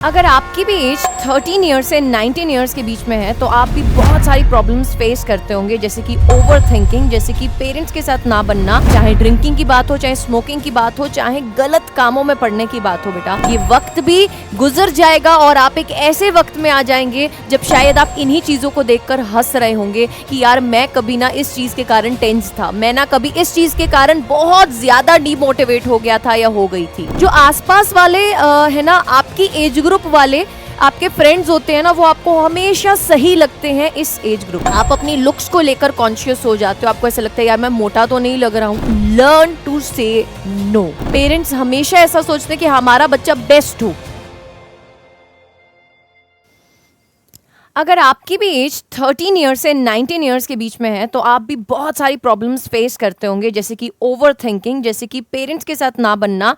अगर आपकी भी एज 13 ईयर्स से 19 ईयर्स के बीच में है तो आप भी बहुत सारी प्रॉब्लम्स फेस करते होंगे, जैसे कि ओवर थिंकिंग, जैसे कि पेरेंट्स के साथ ना बनना, चाहे ड्रिंकिंग की बात हो, चाहे स्मोकिंग की बात हो, चाहे गलत कामों में पड़ने की बात हो। बेटा, ये वक्त भी गुजर जाएगा और आप एक ऐसे वक्त में आ जाएंगे जब शायद आप इन्हीं चीजों को देखकर हंस रहे होंगे कि यार मैं कभी ना इस चीज के कारण टेंस था, मैं ना कभी इस चीज के कारण बहुत ज्यादा डिमोटिवेट हो गया था या हो गई थी। जो आसपास वाले है ना, आपकी एज ग्रुप वाले आपके फ्रेंड्स होते हैं ना, वो आपको हमेशा सही लगते हैं इस एज ग्रुप। आप अपनी लुक्स को लेकर कॉन्शियस हो जाते हो, आपको ऐसा लगता है यार मैं मोटा तो नहीं लग रहा हूँ। Learn to say no. Parents हमेशा ऐसा सोचते हैं कि हमारा बच्चा बेस्ट हो। अगर आपकी भी एज 13 ईयर्स से 19 ईयर्स के बीच में है तो आप भी बहुत सारी प्रॉब्लम्स फेस करते होंगे, जैसे कि ओवर थिंकिंग, जैसे कि पेरेंट्स के साथ ना बनना,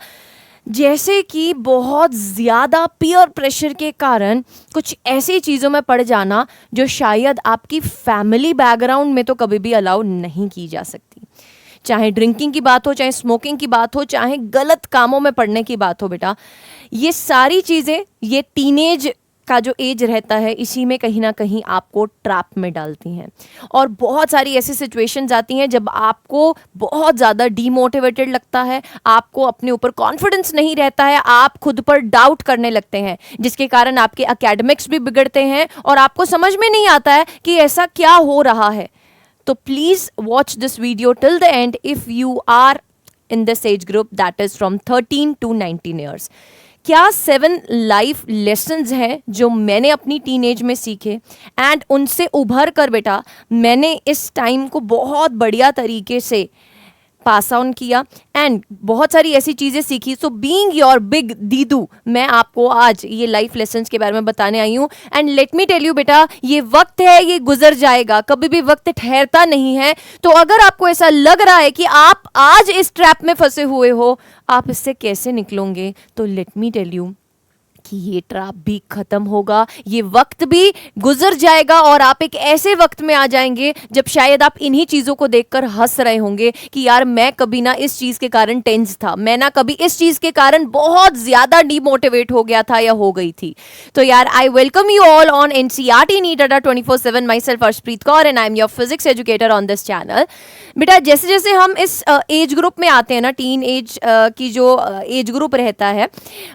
जैसे कि बहुत ज़्यादा पीयर प्रेशर के कारण कुछ ऐसी चीज़ों में पड़ जाना जो शायद आपकी फैमिली बैकग्राउंड में तो कभी भी अलाउ नहीं की जा सकती। चाहे ड्रिंकिंग की बात हो, चाहे स्मोकिंग की बात हो, चाहे गलत कामों में पड़ने की बात हो। बेटा, ये सारी चीज़ें, ये टीनेज का जो एज रहता है, इसी में कहीं ना कहीं आपको ट्रैप में डालती हैं। और बहुत सारी ऐसी सिचुएशंस आती हैं जब आपको बहुत ज़्यादा डीमोटिवेटेड लगता है, आपको अपने ऊपर कॉन्फिडेंस नहीं रहता है, आप खुद पर डाउट करने लगते हैं, जिसके कारण आपके एकेडमिक्स भी बिगड़ते हैं और आपको समझ में नहीं आता है कि ऐसा क्या हो रहा है। तो please watch this video till the end if you are in this age group, that is from 13 to 19 years. क्या 7 लाइफ लेसन्स हैं जो मैंने अपनी टीनेज में सीखे एंड उनसे उभर कर बेटा मैंने इस टाइम को बहुत बढ़िया तरीके से पास ऑन किया एंड बहुत सारी ऐसी चीज़ें सीखी। सो बीइंग योर बिग दीदू, मैं आपको आज ये लाइफ लेसन्स के बारे में बताने आई हूँ। And let me tell you बेटा, ये वक्त है, ये गुजर जाएगा, कभी भी वक्त ठहरता नहीं है। तो अगर आपको ऐसा लग रहा है कि आप आज इस ट्रैप में फंसे हुए हो, आप इससे कैसे निकलोगे, तो लेट मी टेल यू कि ये ट्रैप भी खत्म होगा, ये वक्त भी गुजर जाएगा और आप एक ऐसे वक्त में आ जाएंगे जब शायद आप इन्हीं चीज़ों को देखकर हंस रहे होंगे कि यार मैं कभी ना इस चीज़ के कारण टेंस था, मैं ना कभी इस चीज़ के कारण बहुत ज़्यादा डिमोटिवेट हो गया था या हो गई थी। तो यार, I welcome you all on NCERT NEET Adda 24/7। My self Arshpreet Kaur and I am your physics educator on this channel. बेटा, जैसे जैसे हम इस एज ग्रुप में आते हैं ना, टीन एज की जो एज ग्रुप रहता है,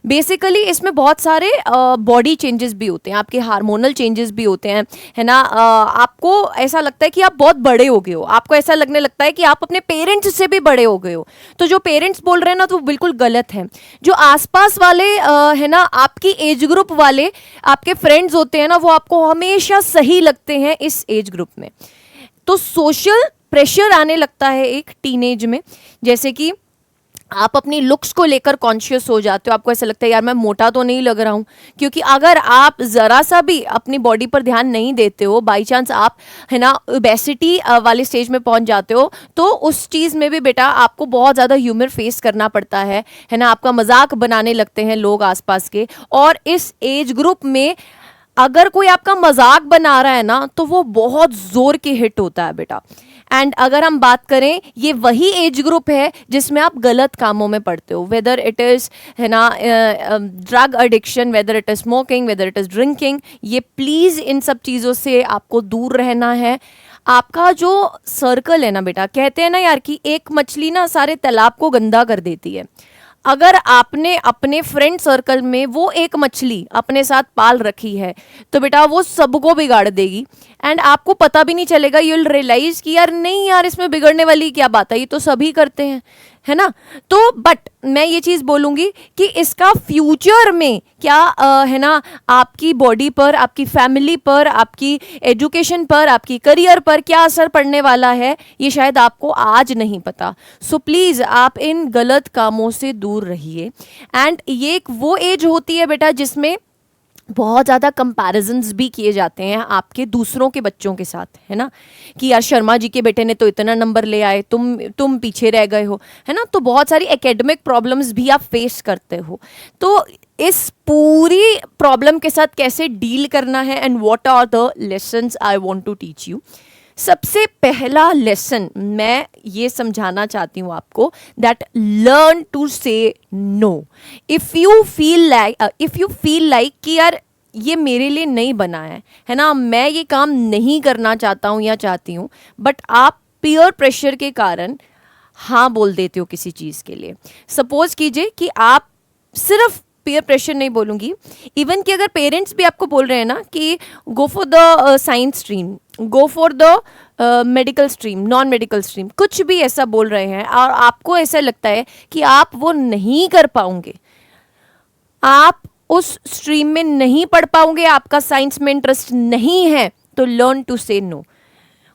बेसिकली इसमें बहुत सारे बॉडी चेंजेस भी होते हैं, आपके हार्मोनल चेंजेस भी होते हैं, है ना। आपको ऐसा लगता है कि आप बहुत बड़े हो गए हो, आपको ऐसा लगने लगता है कि आप अपने पेरेंट्स से भी बड़े हो गए हो। तो जो पेरेंट्स बोल रहे हैं ना, तो बिल्कुल गलत है। जो आसपास वाले है ना, आपकी एज ग्रुप वाले आपके फ्रेंड्स होते हैं ना, वो आपको हमेशा सही लगते हैं इस एज ग्रुप में। तो सोशल प्रेशर आने लगता है एक टीनेज में, जैसे कि आप अपनी लुक्स को लेकर कॉन्शियस हो जाते हो, आपको ऐसा लगता है यार मैं मोटा तो नहीं लग रहा हूँ। क्योंकि अगर आप ज़रा सा भी अपनी बॉडी पर ध्यान नहीं देते हो, बाई चांस आप है ना ओबेसिटी वाले स्टेज में पहुँच जाते हो, तो उस चीज़ में भी बेटा आपको बहुत ज़्यादा ह्यूमर फेस करना पड़ता है ना। आपका मजाक बनाने लगते हैं लोग आसपास के, और इस एज ग्रुप में अगर कोई आपका मजाक बना रहा है ना, तो वो बहुत ज़ोर के हिट होता है बेटा। एंड अगर हम बात करें, ये वही एज ग्रुप है जिसमें आप गलत कामों में पड़ते हो, वेदर इट इज़ है ना drug addiction, whether it is smoking, whether it is drinking. ये प्लीज़ इन सब चीज़ों से आपको दूर रहना है। आपका जो सर्कल है ना बेटा, कहते हैं ना यार कि एक मछली ना सारे तालाब को गंदा कर देती है। अगर आपने अपने फ्रेंड सर्कल में वो एक मछली अपने साथ पाल रखी है, तो बेटा वो सबको बिगाड़ देगी एंड आपको पता भी नहीं चलेगा। यू विल रियलाइज कि यार नहीं यार, इसमें बिगड़ने वाली क्या बात है, ये तो सभी करते हैं, है ना। तो बट मैं ये चीज़ बोलूँगी कि इसका फ्यूचर में क्या है ना, आपकी बॉडी पर, आपकी फैमिली पर, आपकी एजुकेशन पर, आपकी करियर पर क्या असर पड़ने वाला है, ये शायद आपको आज नहीं पता। सो प्लीज़ आप इन गलत कामों से दूर रहिए। एंड ये एक वो एज होती है बेटा जिसमें बहुत ज़्यादा कंपैरिजन्स भी किए जाते हैं आपके दूसरों के बच्चों के साथ, है ना, कि यार शर्मा जी के बेटे ने तो इतना नंबर ले आए, तुम पीछे रह गए हो, है ना। तो बहुत सारी एकेडमिक प्रॉब्लम्स भी आप फेस करते हो। तो इस पूरी प्रॉब्लम के साथ कैसे डील करना है and what are the lessons I want to teach you. सबसे पहला लेसन मैं ये समझाना चाहती हूँ आपको, that learn to say no. If you feel like कि यार ये मेरे लिए नहीं बना है ना, मैं ये काम नहीं करना चाहता हूँ या चाहती हूँ, बट आप पीयर प्रेशर के कारण हाँ बोल देते हो किसी चीज़ के लिए। सपोज कीजिए कि आप सिर्फ पीयर प्रेशर नहीं बोलूँगी, इवन कि अगर पेरेंट्स भी आपको बोल रहे हैं ना कि go for the science stream, go for the medical stream, non medical stream, कुछ भी ऐसा बोल रहे हैं और आपको ऐसा लगता है कि आप वो नहीं कर पाओगे, आप उस स्ट्रीम में नहीं पढ़ पाओगे, आपका साइंस में इंटरेस्ट नहीं है, तो लर्न टू से नो।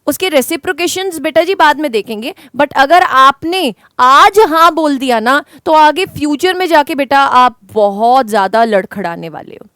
उसके रेसिप्रोकेशंस बेटा जी बाद में देखेंगे, बट अगर आपने आज हाँ बोल दिया ना, तो आगे फ्यूचर में जाके बेटा आप बहुत ज़्यादा लड़खड़ाने वाले हो।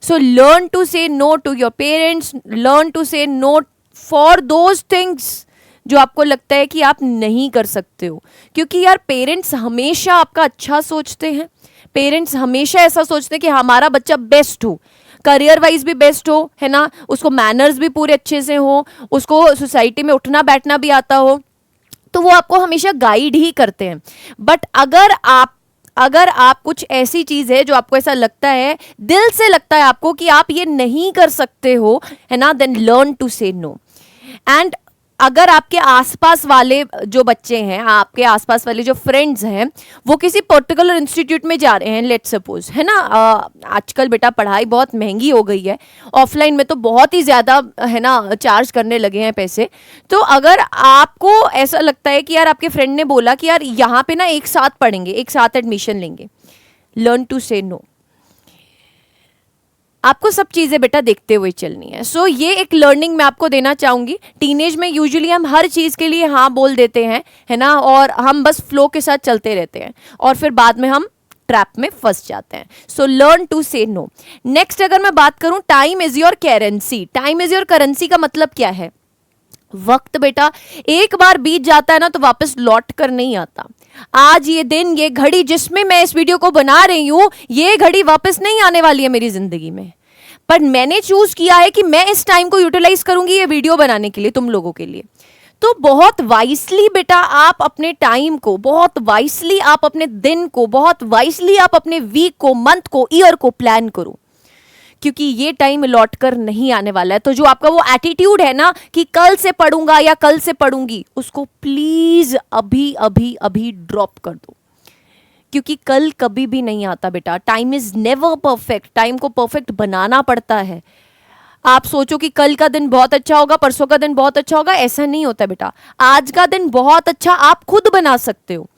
So learn to say no to your parents, learn to say no for those things जो आपको लगता है कि आप नहीं कर सकते हो। क्योंकि यार पेरेंट्स हमेशा आपका अच्छा सोचते हैं, पेरेंट्स हमेशा ऐसा सोचते हैं कि हमारा बच्चा बेस्ट हो, करियर वाइज भी बेस्ट हो, है ना, उसको मैनर्स भी पूरे अच्छे से हो, उसको सोसाइटी में उठना बैठना भी आता हो, तो वो आपको हमेशा गाइड ही करते हैं। बट अगर आप कुछ ऐसी चीज़ है जो आपको ऐसा लगता है, दिल से लगता है आपको कि आप ये नहीं कर सकते हो, है ना, then learn to say no. And अगर आपके आसपास वाले जो बच्चे हैं, आपके आसपास वाले जो फ्रेंड्स हैं, वो किसी पर्टिकुलर इंस्टीट्यूट में जा रहे हैं, लेट्स सपोज, है ना, आजकल बेटा पढ़ाई बहुत महंगी हो गई है, ऑफलाइन में तो बहुत ही ज़्यादा, है ना, चार्ज करने लगे हैं पैसे। तो अगर आपको ऐसा लगता है कि यार आपके फ्रेंड ने बोला कि यार यहाँ पे ना एक साथ पढ़ेंगे, एक साथ एडमिशन लेंगे, लर्न टू से नो। आपको सब चीज़ें बेटा देखते हुए चलनी है। सो ये एक लर्निंग मैं आपको देना चाहूँगी। टीनेज में यूजुअली हम हर चीज़ के लिए हाँ बोल देते हैं, है ना, और हम बस फ्लो के साथ चलते रहते हैं और फिर बाद में हम ट्रैप में फंस जाते हैं। सो learn to say no. Next अगर मैं बात करूँ, time is your currency. Time is your currency का मतलब क्या है? वक्त बेटा एक बार बीत जाता है ना तो वापस लौट कर नहीं आता। आज ये दिन, ये घड़ी जिसमें मैं इस वीडियो को बना रही हूं, ये घड़ी वापस नहीं आने वाली है मेरी जिंदगी में, पर मैंने चूज किया है कि मैं इस टाइम को यूटिलाइज करूंगी ये वीडियो बनाने के लिए, तुम लोगों के लिए। तो बहुत वाइसली बेटा आप अपने टाइम को, बहुत वाइसली आप अपने दिन को, बहुत वाइसली आप अपने वीक को, मंथ को, ईयर को प्लान करो, क्योंकि ये टाइम लौट कर नहीं आने वाला है। तो जो आपका वो एटीट्यूड है ना कि कल से पढ़ूंगा या कल से पढ़ूंगी, उसको प्लीज अभी अभी अभी ड्रॉप कर दो, क्योंकि कल कभी भी नहीं आता बेटा। Time is never perfect, time को परफेक्ट बनाना पड़ता है। आप सोचो कि कल का दिन बहुत अच्छा होगा, परसों का दिन बहुत अच्छा होगा, ऐसा नहीं होता बेटा। आज का दिन बहुत अच्छा आप खुद बना सकते हो।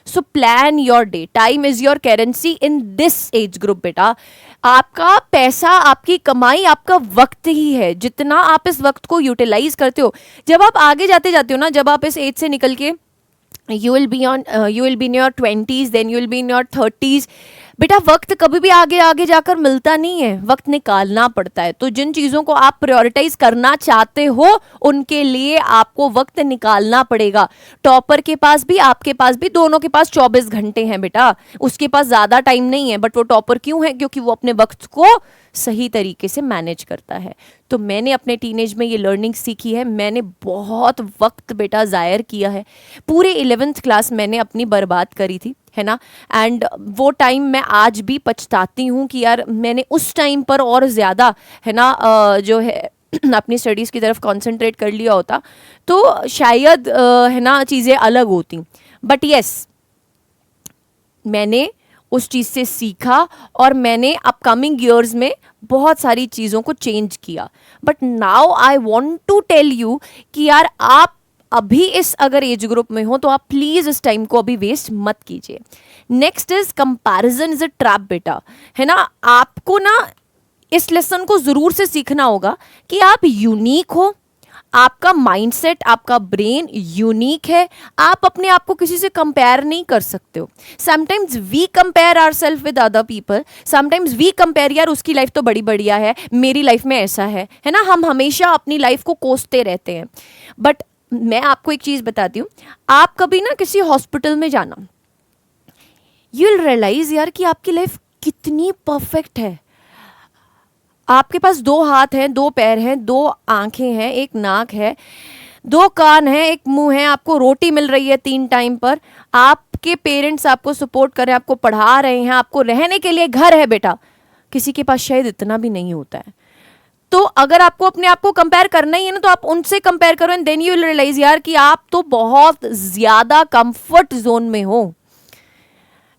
So plan your day. Time is your currency in this age group बेटा। आपका पैसा, आपकी कमाई, आपका वक्त ही है। जितना आप इस वक्त को यूटिलाइज करते हो, जब आप आगे जाते जाते हो ना, जब आप इस एज से निकल के you will be in your 20s, then you will be in your 30s, बेटा वक्त कभी भी आगे आगे जाकर मिलता नहीं है, वक्त निकालना पड़ता है। तो जिन चीज़ों को आप प्रायोरिटाइज करना चाहते हो उनके लिए आपको वक्त निकालना पड़ेगा। टॉपर के पास भी, आपके पास भी, दोनों के पास 24 घंटे हैं बेटा, उसके पास ज़्यादा टाइम नहीं है, बट वो टॉपर क्यों है? क्योंकि वो अपने वक्त को सही तरीके से मैनेज करता है। तो मैंने अपने टीनेज में ये लर्निंग सीखी है। मैंने बहुत वक्त बेटा ज़ायर किया है, पूरे 11th क्लास मैंने अपनी बर्बाद करी थी, है ना। एंड वो टाइम मैं आज भी पछताती हूँ कि यार मैंने उस टाइम पर और ज़्यादा, है ना, जो है अपनी स्टडीज़ की तरफ कंसंट्रेट कर लिया होता तो शायद है ना चीज़ें अलग होती। बट यस, मैंने उस चीज़ से सीखा और मैंने अपकमिंग ईयर्स में बहुत सारी चीज़ों को चेंज किया। But now I want to tell you कि यार आप अभी इस अगर एज ग्रुप में हो तो आप प्लीज़ इस टाइम को अभी वेस्ट मत कीजिए। Next is comparison is a trap बेटा, है ना। आपको ना इस लेसन को ज़रूर से सीखना होगा कि आप यूनिक हो, आपका माइंडसेट, आपका ब्रेन यूनिक है, आप अपने आप को किसी से कंपेयर नहीं कर सकते हो। Sometimes we compare ourself with other people, sometimes we compare, यार उसकी लाइफ तो बड़ी बढ़िया है, मेरी लाइफ में ऐसा है ना। हम हमेशा अपनी लाइफ को कोसते रहते हैं। बट मैं आपको एक चीज़ बताती हूँ, आप कभी ना किसी हॉस्पिटल में जाना, यू विल रियलाइज यार कि आपकी लाइफ कितनी परफेक्ट है। आपके पास 2 हाथ हैं, 2 पैर हैं, 2 आंखें हैं, 1 नाक है, दो कान हैं, एक मुंह है, आपको रोटी मिल रही है 3 टाइम पर, आपके पेरेंट्स आपको सपोर्ट कर रहे हैं, आपको पढ़ा रहे हैं, आपको रहने के लिए घर है बेटा, किसी के पास शायद इतना भी नहीं होता है। तो अगर आपको अपने आप को कंपेयर करना ही है ना, तो आप उनसे कंपेयर करो and then you will realise यार कि आप तो बहुत ज्यादा कंफर्ट जोन में हो।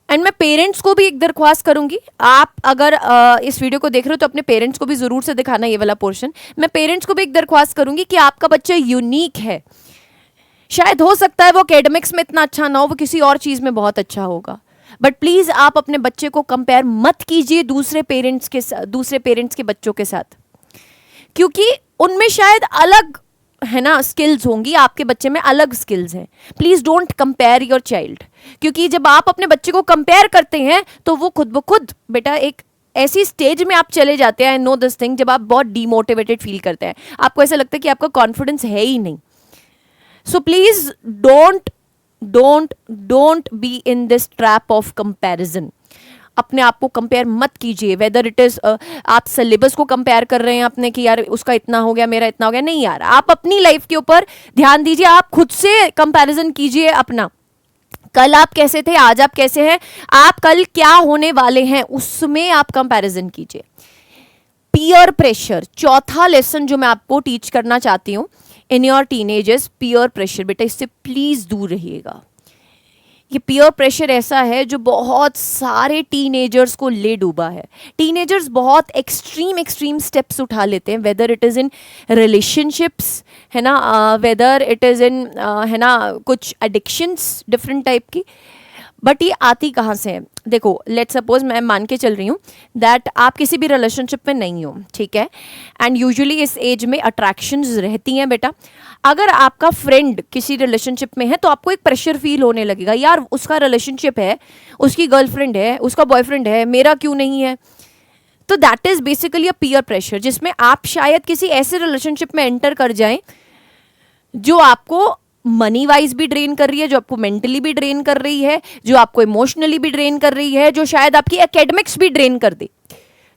एंड मैं पेरेंट्स को भी एक दरख्वास्त करूंगी, आप अगर इस वीडियो को देख रहे हो तो अपने पेरेंट्स को भी जरूर से दिखाना ये वाला पोर्शन। मैं पेरेंट्स को भी एक दरख्वास्त करूंगी कि आपका बच्चा यूनिक है, शायद हो सकता है वो एकेडमिक्स में इतना अच्छा ना हो, वो किसी और चीज में बहुत अच्छा होगा, बट प्लीज आप अपने बच्चे को कंपेयर मत कीजिए दूसरे पेरेंट्स के बच्चों के साथ, क्योंकि उनमें शायद अलग है ना स्किल्स होंगी, आपके बच्चे में अलग स्किल्स हैं। Please don't compare your child, क्योंकि जब आप अपने बच्चे को कंपेयर करते हैं तो वो खुद ब खुद बेटा एक ऐसी स्टेज में आप चले जाते हैं, आई नो दिस थिंग, जब आप बहुत डीमोटिवेटेड फील करते हैं, आपको ऐसा लगता है कि आपका कॉन्फिडेंस है ही नहीं। So please don't be in this trap of comparison. अपने आप को कंपेयर मत कीजिए, वेदर इट इज आप सिलेबस को कंपेयर कर रहे हैं अपने कि यार उसका इतना हो गया मेरा इतना हो गया, नहीं यार, आप अपनी लाइफ के ऊपर ध्यान दीजिए, आप खुद से कंपैरिजन कीजिए अपना। कल आप कैसे थे, आज आप कैसे हैं, आप कल क्या होने वाले हैं, उसमें आप कंपैरिजन कीजिए। पीयर प्रेशर, चौथा लेसन जो मैं आपको टीच करना चाहती हूँ in your teenagers, peer pressure. बेटा इससे प्लीज दूर रहिएगा। ये पीयर प्रेशर ऐसा है जो बहुत सारे टीनेजर्स को ले डूबा है। टीनेजर्स बहुत एक्सट्रीम स्टेप्स उठा लेते हैं, whether it is in relationships, है ना, वेदर इट इज़ इन है ना कुछ एडिक्शंस डिफरेंट टाइप की। बट ये आती कहाँ से है? देखो, लेट्स सपोज मैं मान के चल रही हूँ दैट आप किसी भी रिलेशनशिप में नहीं हो, ठीक है, एंड यूजुअली इस एज में अट्रैक्शंस रहती हैं बेटा। अगर आपका फ्रेंड किसी रिलेशनशिप में है तो आपको एक प्रेशर फील होने लगेगा, यार उसका रिलेशनशिप है, उसकी गर्लफ्रेंड है, उसका बॉयफ्रेंड है, मेरा क्यों नहीं है। तो that is basically a peer pressure, जिसमें आप शायद किसी ऐसे रिलेशनशिप में एंटर कर जाएं जो आपको मनी वाइज भी ड्रेन कर रही है, जो आपको मेंटली भी ड्रेन कर रही है, जो आपको इमोशनली भी ड्रेन कर रही है, जो शायद आपकी एकेडमिक्स भी ड्रेन कर दे,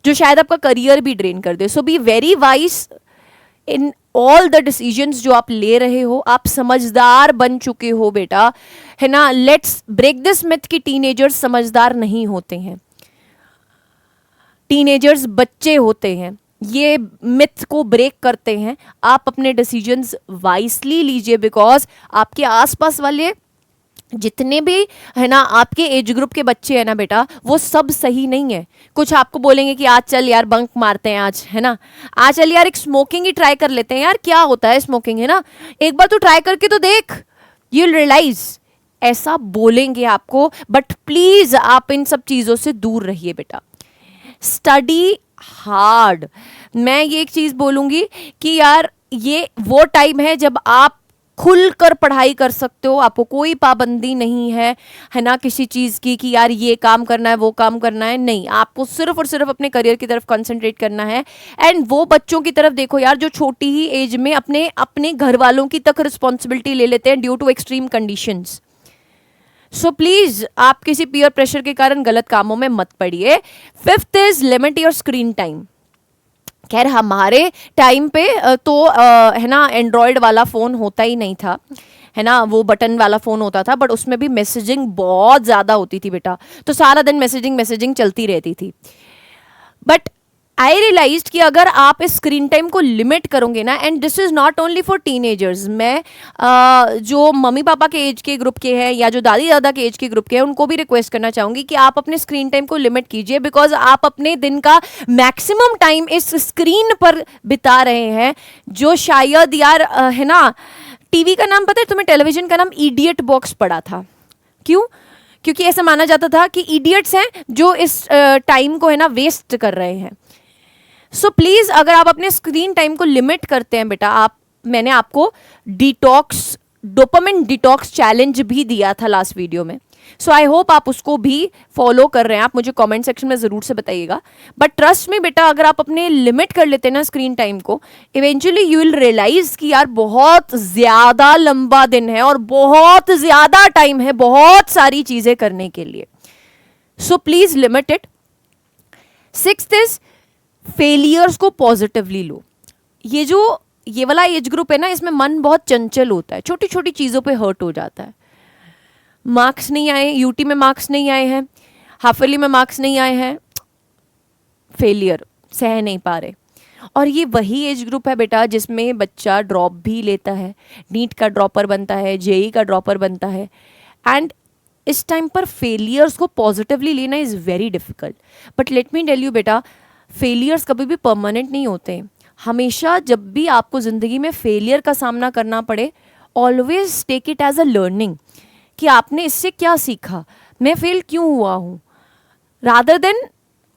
जो शायद आपका करियर भी ड्रेन कर दे। So be very wise in all the decisions जो आप ले रहे हो। आप समझदार बन चुके हो बेटा, है ना। लेट्स ब्रेक दिस मिथ कि टीनेजर्स समझदार नहीं होते हैं, टीनेजर्स बच्चे होते हैं। ये मिथ को ब्रेक करते हैं। आप अपने डिसीजंस वाइसली लीजिए, बिकॉज आपके आसपास वाले जितने भी है ना आपके एज ग्रुप के बच्चे हैं ना बेटा, वो सब सही नहीं है। कुछ आपको बोलेंगे कि आज चल यार बंक मारते हैं, आज है ना, आज चल यार एक स्मोकिंग ही ट्राई कर लेते हैं, यार क्या होता है स्मोकिंग, है ना, एक बार तू ट्राई करके तो देख, यू विल रियलाइज। ऐसा बोलेंगे आपको, बट प्लीज आप इन सब चीजों से दूर रहिए बेटा। Study hard. मैं ये एक चीज बोलूंगी कि यार ये वो टाइम है जब आप खुलकर पढ़ाई कर सकते हो, आपको कोई पाबंदी नहीं है ना किसी चीज की कि यार ये काम करना है वो काम करना है, नहीं, आपको सिर्फ और सिर्फ अपने करियर की तरफ कंसंट्रेट करना है। एंड वो बच्चों की तरफ देखो यार जो छोटी ही एज में अपने अपने घर वालों की तक रिस्पॉन्सिबिलिटी ले लेते हैं due to extreme conditions. So please आप किसी पीयर प्रेशर के कारण गलत कामों में मत पड़िए। Fifth is limit your screen time. खैर हमारे टाइम पे तो है ना एंड्रॉयड वाला फ़ोन होता ही नहीं था, है ना, वो बटन वाला फ़ोन होता था, बट उसमें भी मैसेजिंग बहुत ज़्यादा होती थी बेटा, तो सारा दिन मैसेजिंग चलती रहती थी। बट आई रियलाइज्ड कि अगर आप इस स्क्रीन टाइम को लिमिट करोगे ना, and this is not only for teenagers, मैं जो मम्मी पापा के एज के ग्रुप के हैं या जो दादी दादा के एज के ग्रुप के हैं उनको भी रिक्वेस्ट करना चाहूँगी कि आप अपने स्क्रीन टाइम को लिमिट कीजिए, बिकॉज आप अपने दिन का मैक्सिमम टाइम इस स्क्रीन पर बिता रहे हैं, जो शायद यार है ना, टीवी का नाम पता है तुम्हें, टेलीविजन का नाम इडियट बॉक्स पड़ा था। क्यों? क्योंकि ऐसा माना जाता था कि इडियट्स हैं जो इस टाइम को है ना वेस्ट कर रहे हैं। सो प्लीज अगर आप अपने स्क्रीन टाइम को लिमिट करते हैं बेटा, मैंने आपको डिटॉक्स डोपामिन डिटॉक्स चैलेंज भी दिया था लास्ट वीडियो में, सो आई होप आप उसको भी फॉलो कर रहे हैं। आप मुझे कमेंट सेक्शन में जरूर से बताइएगा। बट ट्रस्ट में बेटा, अगर आप अपने लिमिट कर लेते हैं ना स्क्रीन टाइम को, इवेंचुअली यू विल रियलाइज कि यार बहुत ज्यादा लंबा दिन है और बहुत ज्यादा टाइम है बहुत सारी चीजें करने के लिए। So please limit it. Sixth is failures को पॉजिटिवली लो। ये जो ये वाला एज ग्रुप है ना, इसमें मन बहुत चंचल होता है, छोटी छोटी चीज़ों पे हर्ट हो जाता है। मार्क्स नहीं आए, यूटी में मार्क्स नहीं आए हैं, हाफ ईयरली में मार्क्स नहीं आए हैं, फेलियर सह नहीं पा रहे। और ये वही एज ग्रुप है बेटा जिसमें बच्चा ड्रॉप भी लेता है, नीट का ड्रॉपर बनता है, जेई का ड्रॉपर बनता है। एंड इस टाइम पर फेलियर्स को पॉजिटिवली लेना is very difficult. But let me tell you बेटा, फेलियर्स कभी भी परमानेंट नहीं होते। हमेशा जब भी आपको ज़िंदगी में फेलियर का सामना करना पड़े, always take it as a learning कि आपने इससे क्या सीखा, मैं फेल क्यों हुआ हूँ, रादर देन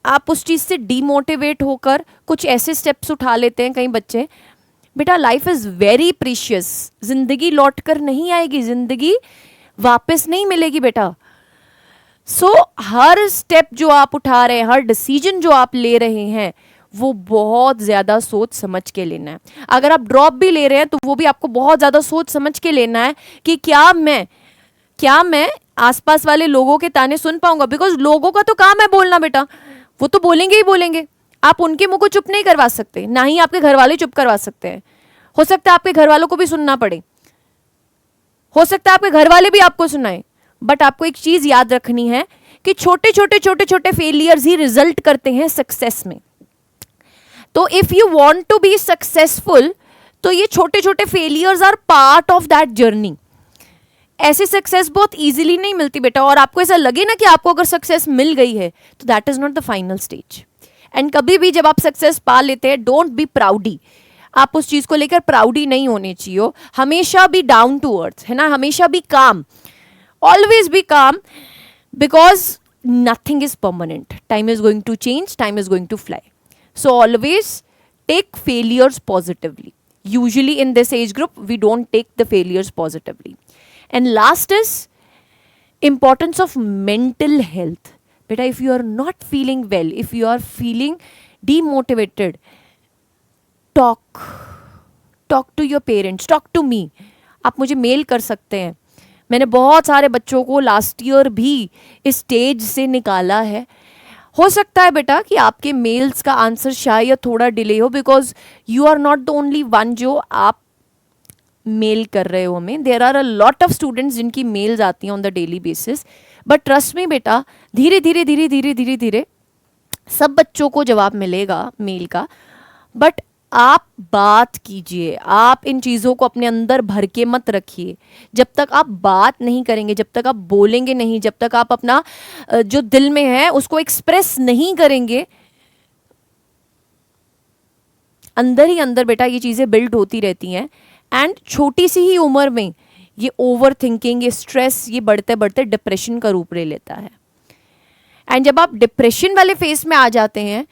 आप उस चीज़ से डीमोटिवेट होकर कुछ ऐसे स्टेप्स उठा लेते हैं कई बच्चे। बेटा लाइफ इज़ वेरी प्रीशियस, ज़िंदगी लौट कर नहीं आएगी, ज़िंदगी वापस नहीं मिलेगी बेटा। सो हर स्टेप जो आप उठा रहे हैं, हर डिसीजन जो आप ले रहे हैं, वो बहुत ज़्यादा सोच समझ के लेना है। अगर आप ड्रॉप भी ले रहे हैं तो वो भी आपको बहुत ज़्यादा सोच समझ के लेना है कि क्या मैं आसपास वाले लोगों के ताने सुन पाऊंगा, बिकॉज लोगों का तो काम है बोलना बेटा, वो तो बोलेंगे ही बोलेंगे। आप उनके मुंह को चुप नहीं करवा सकते, ना ही आपके घर वाले चुप करवा सकते हैं। हो सकता है आपके घर वालों को भी सुनना पड़े, हो सकता है आपके घर वाले भी आपको सुनाएं। बट आपको एक चीज याद रखनी है कि छोटे छोटे फेलियर्स ही रिजल्ट करते हैं सक्सेस में। तो if you want to be successful, तो ये छोटे छोटे failures are part of that journey. ऐसी सक्सेस बहुत इजीली नहीं मिलती बेटा, और आपको ऐसा लगे ना कि आपको अगर सक्सेस मिल गई है तो that is not the final stage. And कभी भी जब आप सक्सेस पा लेते हैं, डोंट बी प्राउडी, आप उस चीज को लेकर प्राउडी नहीं होने चाहिए। हमेशा भी डाउन टू अर्थ, है ना, हमेशा भी calm, always be calm, because nothing is permanent, time is going to change, time is going to fly. So always take failures positively. Usually in this age group, we don't take the failures positively. And last is importance of mental health. Beta, if you are not feeling well, if you are feeling demotivated, talk to your parents, talk to me. आप मुझे mail कर सकते हैं। मैंने बहुत सारे बच्चों को लास्ट ईयर भी इस स्टेज से निकाला है। हो सकता है बेटा कि आपके मेल्स का आंसर शायद थोड़ा डिले हो, because you are not the only one जो आप मेल कर रहे हो हमें। There are a lot of students जिनकी मेल्स आती हैं on the daily basis. But trust me बेटा, धीरे धीरे सब बच्चों को जवाब मिलेगा मेल का। बट आप बात कीजिए, आप इन चीज़ों को अपने अंदर भर के मत रखिए। जब तक आप बात नहीं करेंगे, जब तक आप बोलेंगे नहीं, जब तक आप अपना जो दिल में है उसको एक्सप्रेस नहीं करेंगे, अंदर ही अंदर बेटा ये चीज़ें बिल्ड होती रहती हैं। एंड छोटी सी ही उम्र में ये ओवर थिंकिंग, ये स्ट्रेस, ये बढ़ते बढ़ते डिप्रेशन का रूप ले लेता है। एंड जब आप डिप्रेशन वाले फेस में आ जाते हैं,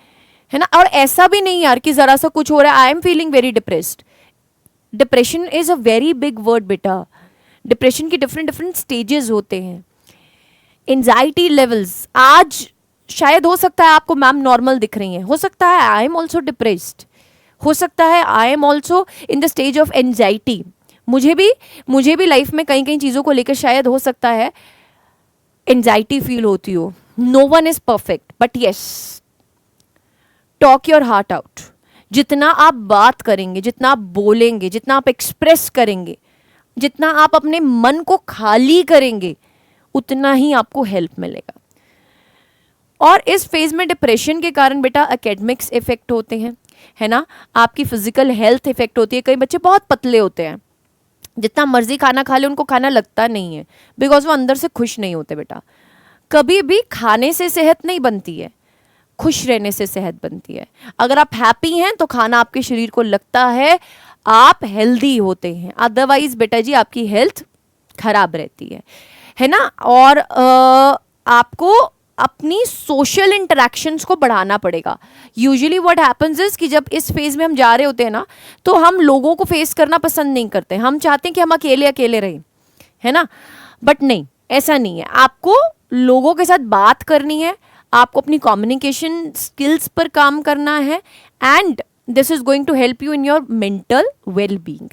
है ना, और ऐसा भी नहीं यार कि जरा सा कुछ हो रहा है, I am feeling very depressed. Depression is a very big word बेटा। डिप्रेशन की डिफरेंट स्टेजेस होते हैं। एंजाइटी लेवल्स, आज शायद हो सकता है आपको मैम नॉर्मल दिख रही हैं, हो सकता है आई एम ऑल्सो डिप्रेस्ड, हो सकता है I am also in the stage of anxiety. मुझे भी लाइफ में कई चीज़ों को लेकर शायद हो सकता है एंजाइटी फील होती हो। No one is perfect, but yes, talk your heart out. जितना आप बात करेंगे, जितना आप बोलेंगे, जितना आप एक्सप्रेस करेंगे, जितना आप अपने मन को खाली करेंगे, उतना ही आपको हेल्प मिलेगा। और इस फेज में डिप्रेशन के कारण बेटा एकेडमिक्स इफेक्ट होते हैं, है ना, आपकी फिजिकल हेल्थ इफेक्ट होती है। कई बच्चे बहुत पतले होते हैं, जितना मर्जी खाना खा ले उनको खाना लगता नहीं है, बिकॉज वो अंदर से खुश नहीं होते बेटा। कभी भी खाने से सेहत नहीं बनती है, खुश रहने से सेहत बनती है। अगर आप हैप्पी हैं तो खाना आपके शरीर को लगता है, आप हेल्दी होते हैं, अदरवाइज बेटा जी आपकी हेल्थ खराब रहती है ना। और आपको अपनी सोशल इंटरेक्शंस को बढ़ाना पड़ेगा। यूजुअली व्हाट हैपेंस इज कि जब इस फेज में हम जा रहे होते हैं ना, तो हम लोगों को फेस करना पसंद नहीं करते, हम चाहते हैं कि हम अकेले अकेले रहें, है ना। बट नहीं, ऐसा नहीं है, आपको लोगों के साथ बात करनी है, आपको अपनी कम्युनिकेशन स्किल्स पर काम करना है, and this is going to help you in your mental well being.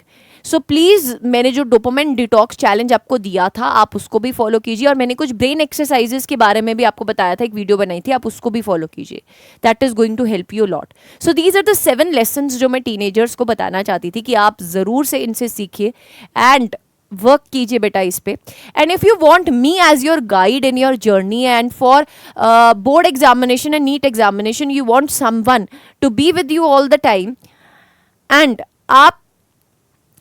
So please मैंने जो डोपामाइन डिटॉक्स चैलेंज आपको दिया था आप उसको भी फॉलो कीजिए, और मैंने कुछ ब्रेन एक्सरसाइजेस के बारे में भी आपको बताया था, एक वीडियो बनाई थी, आप उसको भी फॉलो कीजिए. That is going to help you lot. So these are the 7 lessons जो मैं टीनेजर्स को बताना चाहती थी कि आप ज़रूर से इनसे सीखिए एंड वर्क कीजिए बेटा इस पे. And if you want me as your guide in your journey and for board examination and NEET examination, you want someone to be with you all the time, and आप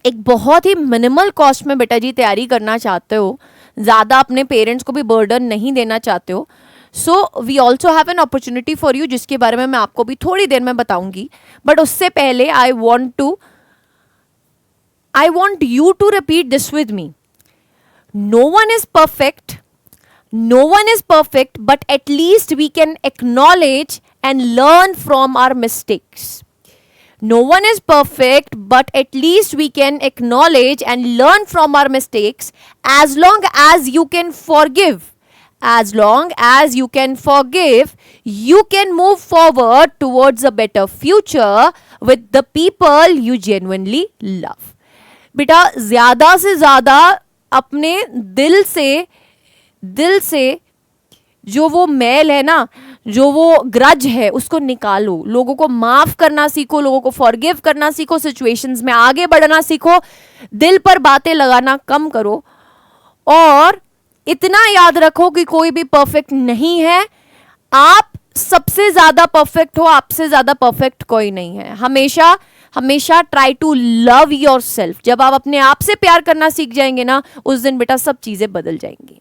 एक बहुत ही minimal cost में बेटा जी तैयारी करना चाहते हो, ज़्यादा अपने पेरेंट्स को भी बर्डन नहीं देना चाहते हो, so we also have an opportunity for you, जिसके बारे में मैं आपको भी थोड़ी देर में बताऊंगी. बट उससे पहले I want you to repeat this with me. No one is perfect. No one is perfect, but at least we can acknowledge and learn from our mistakes. No one is perfect, but at least we can acknowledge and learn from our mistakes as long as you can forgive. As long as you can forgive, you can move forward towards a better future with the people you genuinely love. बेटा ज़्यादा से ज़्यादा अपने दिल से जो वो मैल है ना, जो वो ग्रज है, उसको निकालो. लोगों को माफ़ करना सीखो, लोगों को फॉरगिव करना सीखो, सिचुएशंस में आगे बढ़ना सीखो, दिल पर बातें लगाना कम करो, और इतना याद रखो कि कोई भी परफेक्ट नहीं है. आप सबसे ज़्यादा परफेक्ट हो, आपसे ज़्यादा परफेक्ट कोई नहीं है. हमेशा try to love yourself. जब आप अपने आप से प्यार करना सीख जाएंगे ना, उस दिन बेटा सब चीज़ें बदल जाएंगी.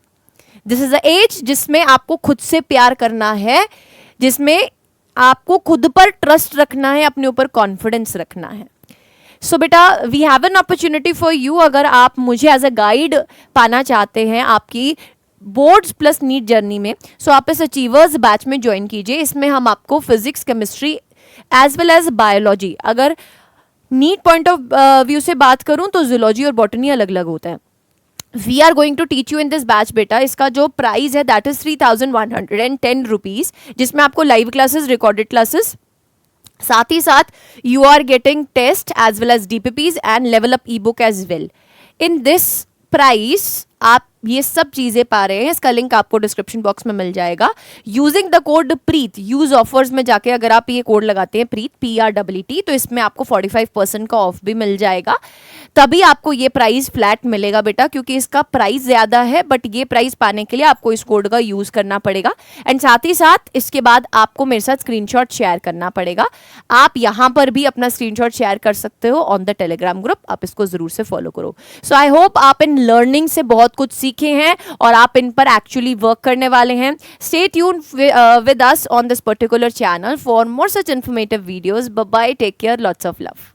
दिस इज अ एज जिसमें आपको खुद से प्यार करना है, जिसमें आपको खुद पर ट्रस्ट रखना है, अपने ऊपर कॉन्फिडेंस रखना है. सो बेटा we have an opportunity for you. अगर आप मुझे एज अ गाइड पाना चाहते हैं आपकी बोर्ड्स प्लस नीट जर्नी में, सो आप इस अचीवर्स बैच में ज्वाइन कीजिए. इसमें हम आपको physics, chemistry as well as biology, अगर नीट पॉइंट ऑफ व्यू से बात करूं तो जूलॉजी और बॉटनी अलग अलग होता है. We are going to teach you in this batch बेटा. इसका जो प्राइस है दैट इज 3,110 रुपीज़, जिसमें आपको लाइव क्लासेस, रिकॉर्डेड क्लासेस, साथ ही साथ you are getting test as well as DPPs and level up ebook as well. In this price आप ये सब चीज़ें पा रहे हैं. इसका लिंक आपको डिस्क्रिप्शन बॉक्स में मिल जाएगा. Using the code Preet, use offers में जाके अगर आप ये कोड लगाते हैं प्रीत, PREET, तो इसमें आपको 45% का ऑफ भी मिल जाएगा. तभी आपको ये प्राइस फ्लैट मिलेगा बेटा, क्योंकि इसका प्राइस ज़्यादा है, बट ये प्राइस पाने के लिए आपको इस कोड का यूज़ करना पड़ेगा. एंड साथ ही साथ इसके बाद आपको मेरे साथ स्क्रीनशॉट शेयर करना पड़ेगा. आप यहाँ पर भी अपना स्क्रीनशॉट शेयर कर सकते हो ऑन द टेलीग्राम ग्रुप. आप इसको ज़रूर से फॉलो करो. सो आई होप आप इन लर्निंग से बहुत कुछ सीखे हैं और आप इन पर एक्चुअली वर्क करने वाले हैं. Stay tune with us on this particular channel for more such informative videos. Bye bye, take care, lots of love.